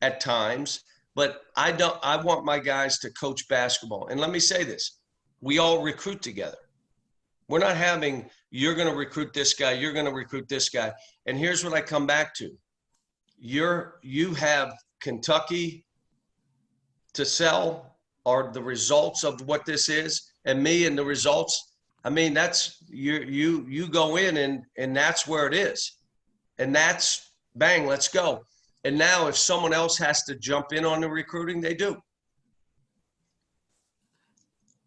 at times, but I want my guys to coach basketball. And let me say this, we all recruit together. We're not having, you're going to recruit this guy, you're going to recruit this guy. And here's what I come back to. You have Kentucky to sell, are the results of what this is, and me and the results. I mean, that's you go in and that's where it is. And that's bang, let's go. And now if someone else has to jump in on the recruiting, they do. All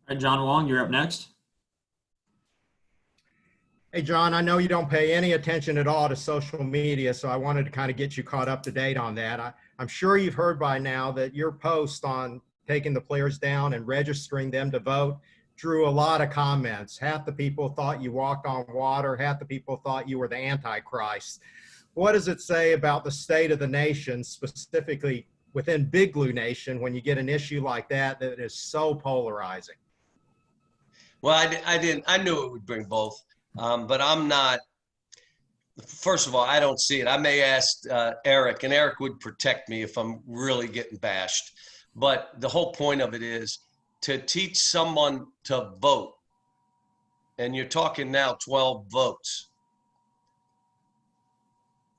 right, John Wong, you're up next. Hey, John, I know you don't pay any attention at all to social media, so I wanted to kind of get you caught up to date on that. I'm sure you've heard by now that your post on taking the players down and registering them to vote drew a lot of comments. Half the people thought you walked on water. Half the people thought you were the Antichrist. What does it say about the state of the nation, specifically within Big Blue Nation, when you get an issue like that that is so polarizing? Well, I knew it would bring both, but I'm not. First of all, I don't see it. I may ask Eric, and Eric would protect me if I'm really getting bashed. But the whole point of it is to teach someone to vote and you're talking now 12 votes,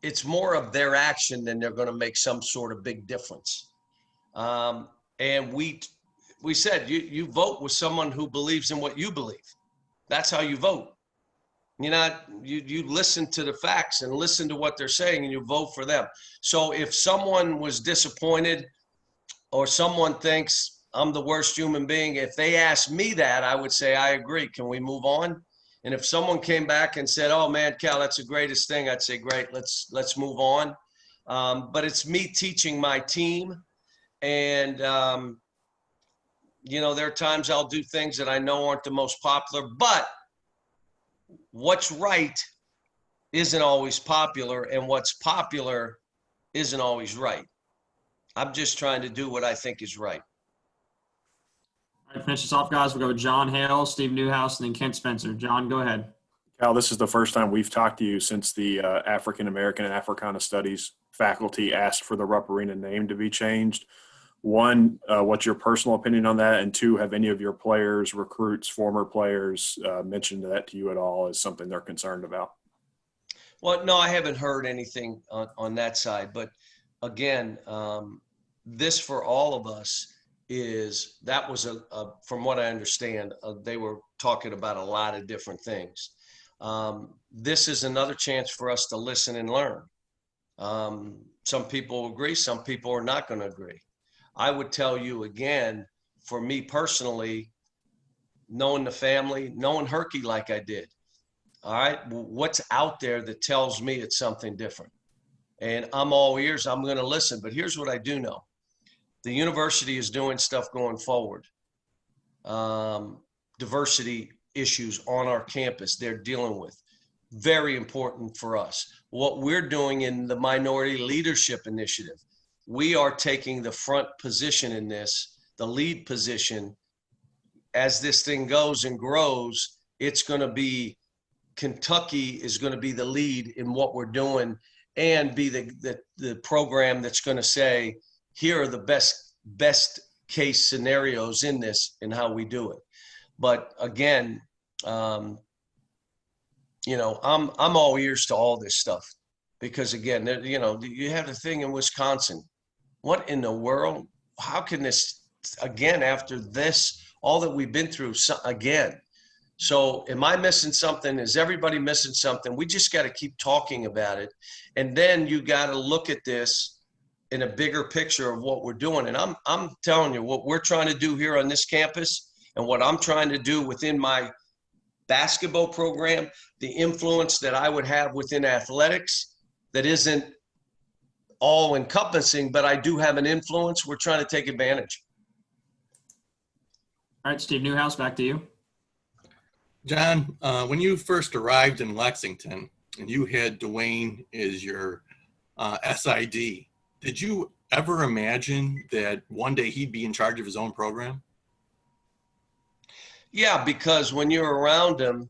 it's more of their action than they're going to make some sort of big difference. And we said, you vote with someone who believes in what you believe. That's how you vote. You listen to the facts and listen to what they're saying and you vote for them. So if someone was disappointed or someone thinks I'm the worst human being, if they asked me that, I would say, I agree. Can we move on? And if someone came back and said, oh man, Cal, that's the greatest thing, I'd say, great, let's move on. But it's me teaching my team. And, there are times I'll do things that I know aren't the most popular, but what's right isn't always popular, and what's popular isn't always right. I'm just trying to do what I think is right. All right, finish this off, guys. We'll go with John Hale, Steve Newhouse, and then Kent Spencer. John, go ahead. Cal, this is the first time we've talked to you since the African American and Africana Studies faculty asked for the Rupp Arena name to be changed. One, what's your personal opinion on that? And two, have any of your players, recruits, former players mentioned that to you at all as something they're concerned about? Well, no, I haven't heard anything on that side. But again, this for all of us that was from what I understand, they were talking about a lot of different things. This is another chance for us to listen and learn. Some people agree, some people are not going to agree. I would tell you again, for me personally, knowing the family, knowing Herky like I did, all right, what's out there that tells me it's something different? And I'm all ears, I'm going to listen. But here's what I do know. The university is doing stuff going forward. Diversity issues on our campus they're dealing with. Very important for us. What we're doing in the Minority Leadership Initiative, we are taking the front position in this, the lead position. As this thing goes and grows, it's going to be, Kentucky is going to be the lead in what we're doing and be the program that's going to say, here are the best case scenarios in this and how we do it. But again, I'm all ears to all this stuff because again, you have the thing in Wisconsin. What in the world? How can this again after this, all that we've been through again? So am I missing something? Is everybody missing something? We just got to keep talking about it. And then you got to look at this in a bigger picture of what we're doing. And I'm telling you what we're trying to do here on this campus and what I'm trying to do within my basketball program, the influence that I would have within athletics that isn't all encompassing, but I do have an influence. We're trying to take advantage. All right, Steve Newhouse, back to you. John, when you first arrived in Lexington and you had Dwayne as your SID, did you ever imagine that one day he'd be in charge of his own program? Yeah, because when you're around him,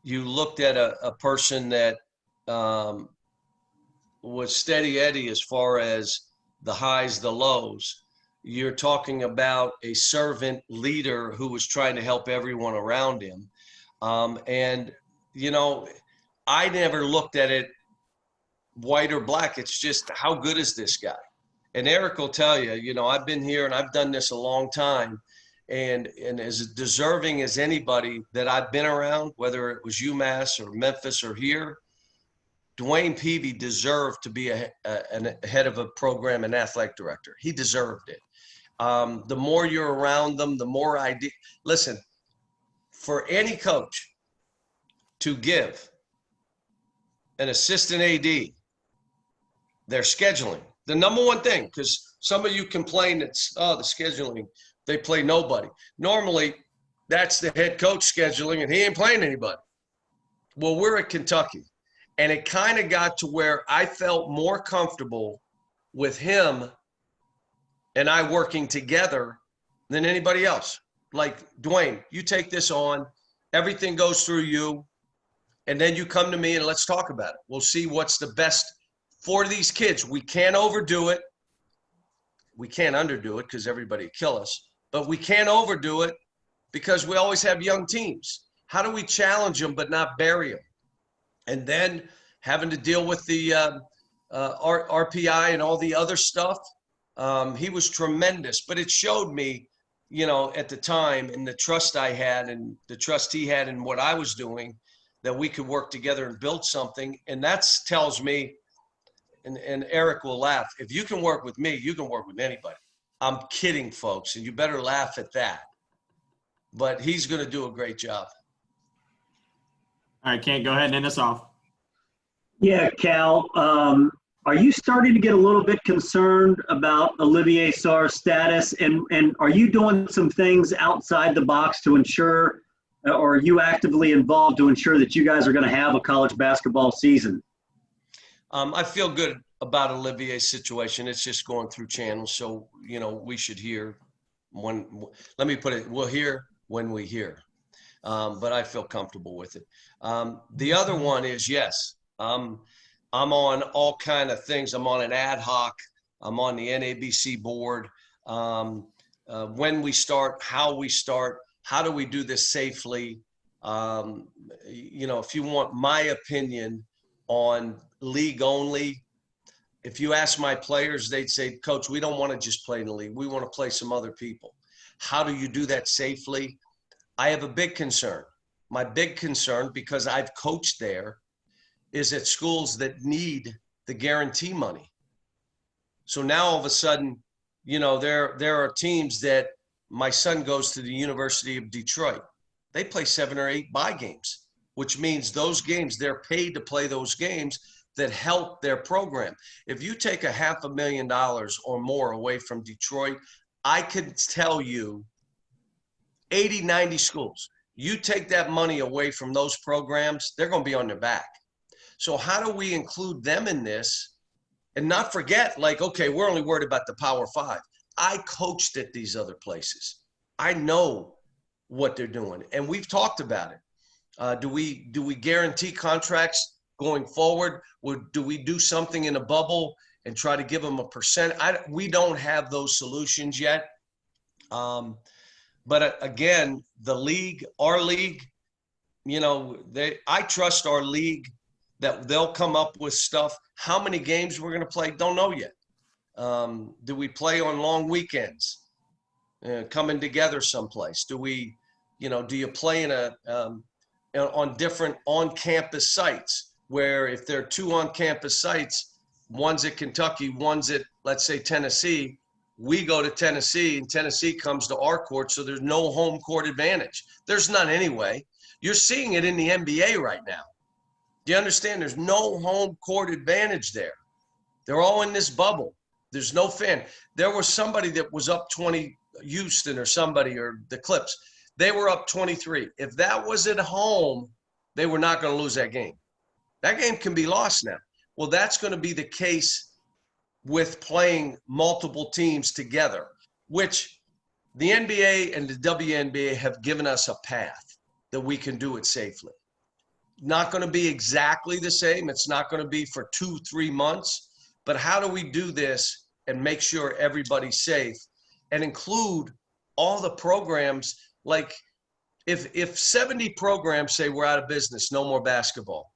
you looked at a person that was steady Eddie as far as the highs, the lows. You're talking about a servant leader who was trying to help everyone around him. And, I never looked at it white or black. It's just how good is this guy? And Eric will tell you, I've been here and I've done this a long time. And as deserving as anybody that I've been around, whether it was UMass or Memphis or here, Dwayne Peavy deserved to be a head of a program and athletic director. He deserved it. The more you're around them, the more listen, for any coach to give an assistant AD their scheduling, the number one thing, because some of you complain that, the scheduling, they play nobody. Normally, that's the head coach scheduling, and he ain't playing anybody. Well, we're at Kentucky, and it kind of got to where I felt more comfortable with him and I working together than anybody else. Like, Dwayne, you take this on, everything goes through you, and then you come to me and let's talk about it. We'll see what's the best for these kids. We can't overdo it. We can't underdo it because everybody will kill us. But we can't overdo it because we always have young teams. How do we challenge them but not bury them? And then having to deal with the RPI and all the other stuff, he was tremendous. But it showed me, you know, at the time, and the trust I had and the trust he had in what I was doing, that we could work together and build something. And that tells me, and Eric will laugh, if you can work with me, you can work with anybody. I'm kidding, folks, and you better laugh at that. But he's going to do a great job. All right, Kent, go ahead and end us off. Yeah, Cal, are you starting to get a little bit concerned about Olivier Sarr's status? And are you doing some things outside the box to ensure, or are you actively involved to ensure that you guys are going to have a college basketball season? I feel good about Olivier's situation. It's just going through channels. So, you know, we should hear when, let me put it, we'll hear when we hear. But I feel comfortable with it. The other one is, yes, I'm on all kind of things. I'm on an ad hoc. I'm on the NABC board. When we start, how do we do this safely? You know, if you want my opinion on league only, if you ask my players, they'd say, Coach, we don't want to just play in the league. We want to play some other people. How do you do that safely? I have a big concern. My big concern, because I've coached there, is at schools that need the guarantee money. So now all of a sudden, you know, there are teams that, my son goes to the University of Detroit. They play 7 or 8 bye games, which means those games, they're paid to play those games that help their program. If you take $500,000 or more away from Detroit, I could tell you 80, 90 schools, you take that money away from those programs, they're going to be on their back. So how do we include them in this and not forget, like, okay, we're only worried about the Power 5. I coached at these other places. I know what they're doing, and we've talked about it. Do we guarantee contracts going forward? Do we do something in a bubble and try to give them a percent? We don't have those solutions yet. But again, the league, our league, you know, I trust our league that they'll come up with stuff. How many games we're going to play, don't know yet. Do we play on long weekends, coming together someplace? Do we, you know, do you play in on different on-campus sites where if there are 2 on-campus sites, one's at Kentucky, one's at, let's say, Tennessee, we go to Tennessee and Tennessee comes to our court, so there's no home court advantage. There's none anyway. You're seeing it in the NBA right now. Do you understand? There's no home court advantage there. They're all in this bubble. There's no fan. There was somebody that was up 20, Houston or somebody, or the Clips. They were up 23. If that was at home, they were not going to lose that game. That game can be lost now. Well, that's going to be the case with playing multiple teams together, which the NBA and the WNBA have given us a path that we can do it safely. Not going to be exactly the same. It's not going to be for 2-3 months. But how do we do this and make sure everybody's safe and include all the programs? Like if 70 programs say we're out of business, no more basketball.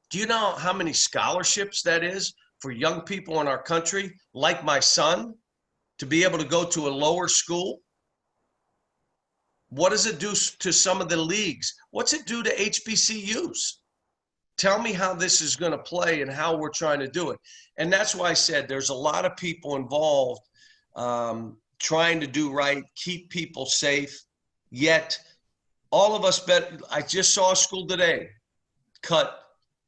Do you know how many scholarships that is for young people in our country, like my son, to be able to go to a lower school? What does it do to some of the leagues? What's it do to HBCUs? Tell me how this is going to play and how we're trying to do it. And that's why I said there's a lot of people involved trying to do right, keep people safe, yet all of us I just saw a school today cut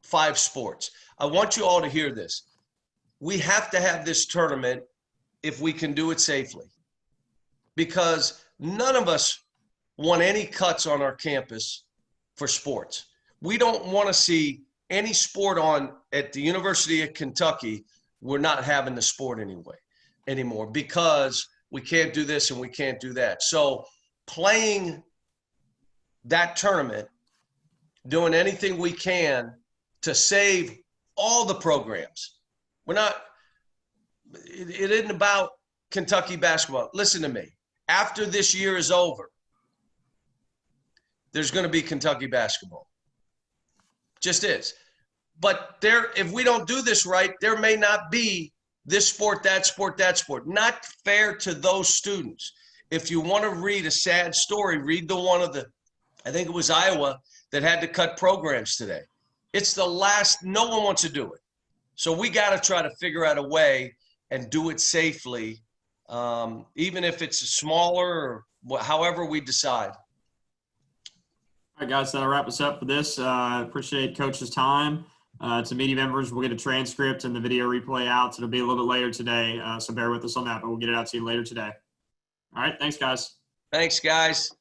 5 sports. I want you all to hear this. We have to have this tournament if we can do it safely, because none of us want any cuts on our campus for sports. We don't want to see any sport on at the University of Kentucky. We're not having the sport anymore because we can't do this and we can't do that. So playing that tournament, doing anything we can to save all the programs. It isn't about Kentucky basketball. Listen to me. After this year is over, there's going to be Kentucky basketball. Just is. But if we don't do this right, there may not be this sport, that sport, that sport. Not fair to those students. If you want to read a sad story, read the one of I think it was Iowa, that had to cut programs today. It's the last, no one wants to do it. So we got to try to figure out a way and do it safely, even if it's smaller or however we decide. All right, guys, that'll wrap us up for this. Appreciate Coach's time. To media members, we'll get a transcript and the video replay out. So it'll be a little bit later today, so bear with us on that, but we'll get it out to you later today. All right, thanks, guys. Thanks, guys.